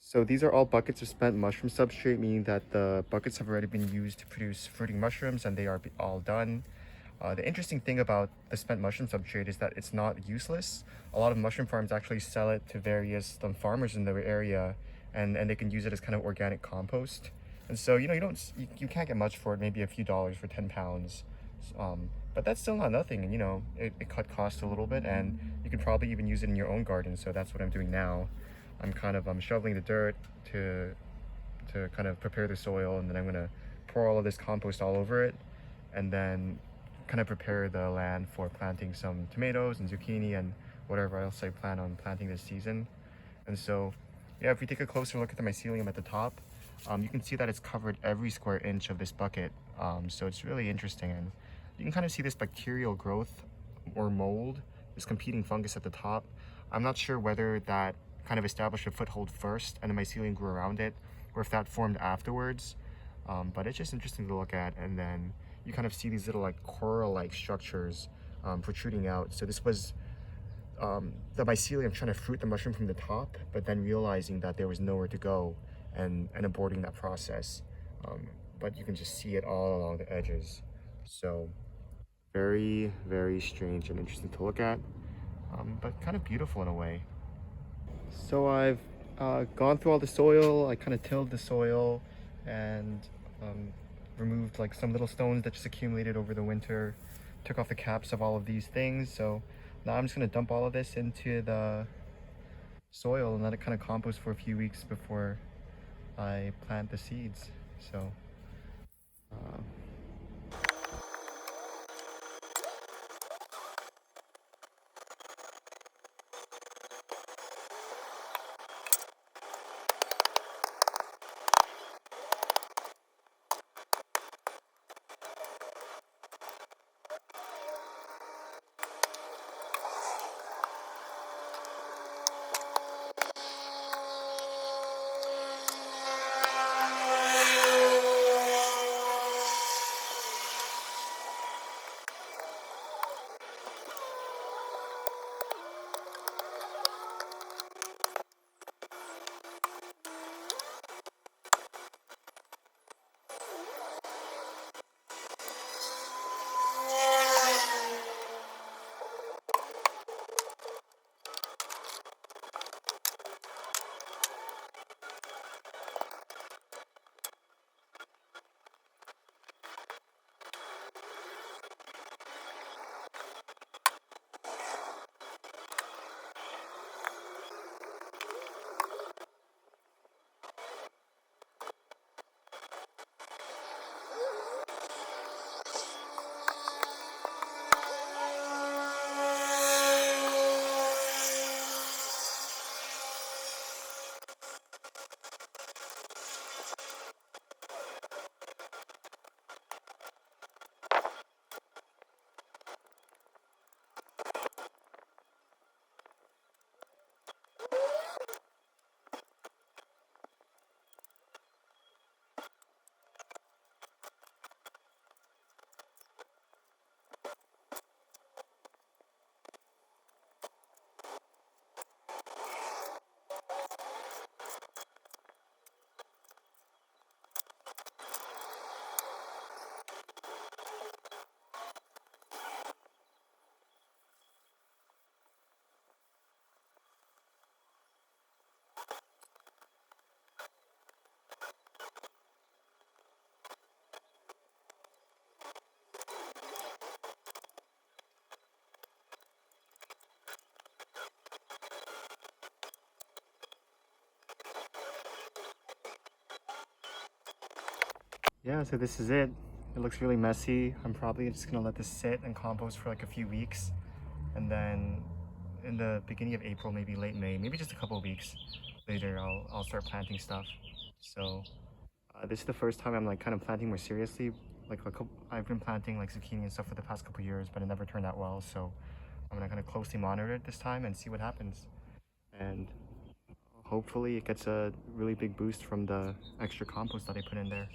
So these are all buckets of spent mushroom substrate, meaning that the buckets have already been used to produce fruiting mushrooms and they are all done. The interesting thing about the spent mushroom substrate is that it's not useless. A lot of mushroom farms actually sell it to various farmers in the area, and they can use it as kind of organic compost. And so, you can't get much for it, maybe a few dollars for 10 pounds. But that's still not nothing. And, it cut costs a little bit, and you can probably even use it in your own garden. So that's what I'm doing now. I'm kind of shoveling the dirt to kind of prepare the soil, and then I'm gonna pour all of this compost all over it, and then kind of prepare the land for planting some tomatoes and zucchini and whatever else I plan on planting this season. And so, yeah, if we take a closer look at the mycelium at the top, you can see that it's covered every square inch of this bucket. So it's really interesting, and you can kind of see this bacterial growth or mold, this competing fungus at the top. I'm not sure whether that kind of established a foothold first and the mycelium grew around it, or if that formed afterwards. But it's just interesting to look at. And then you kind of see these little coral-like structures protruding out. So this was the mycelium trying to fruit the mushroom from the top, but then realizing that there was nowhere to go and aborting that process. But you can just see it all along the edges. So very, very strange and interesting to look at, but kind of beautiful in a way. So I've gone through all the soil. I kind of tilled the soil and removed some little stones that just accumulated over the winter. Took off the caps of all of these things. So now I'm just gonna dump all of this into the soil and let it kind of compost for a few weeks before I plant the seeds. So uh, yeah, so this is it. It looks really messy. I'm probably just gonna let this sit and compost for a few weeks, and then in the beginning of April, maybe late May, maybe just a couple of weeks later, I'll start planting stuff. So this is the first time I'm kind of planting more seriously. I've been planting zucchini and stuff for the past couple of years, but it never turned out well. So I'm gonna kind of closely monitor it this time and see what happens. And hopefully it gets a really big boost from the extra compost that I put in there.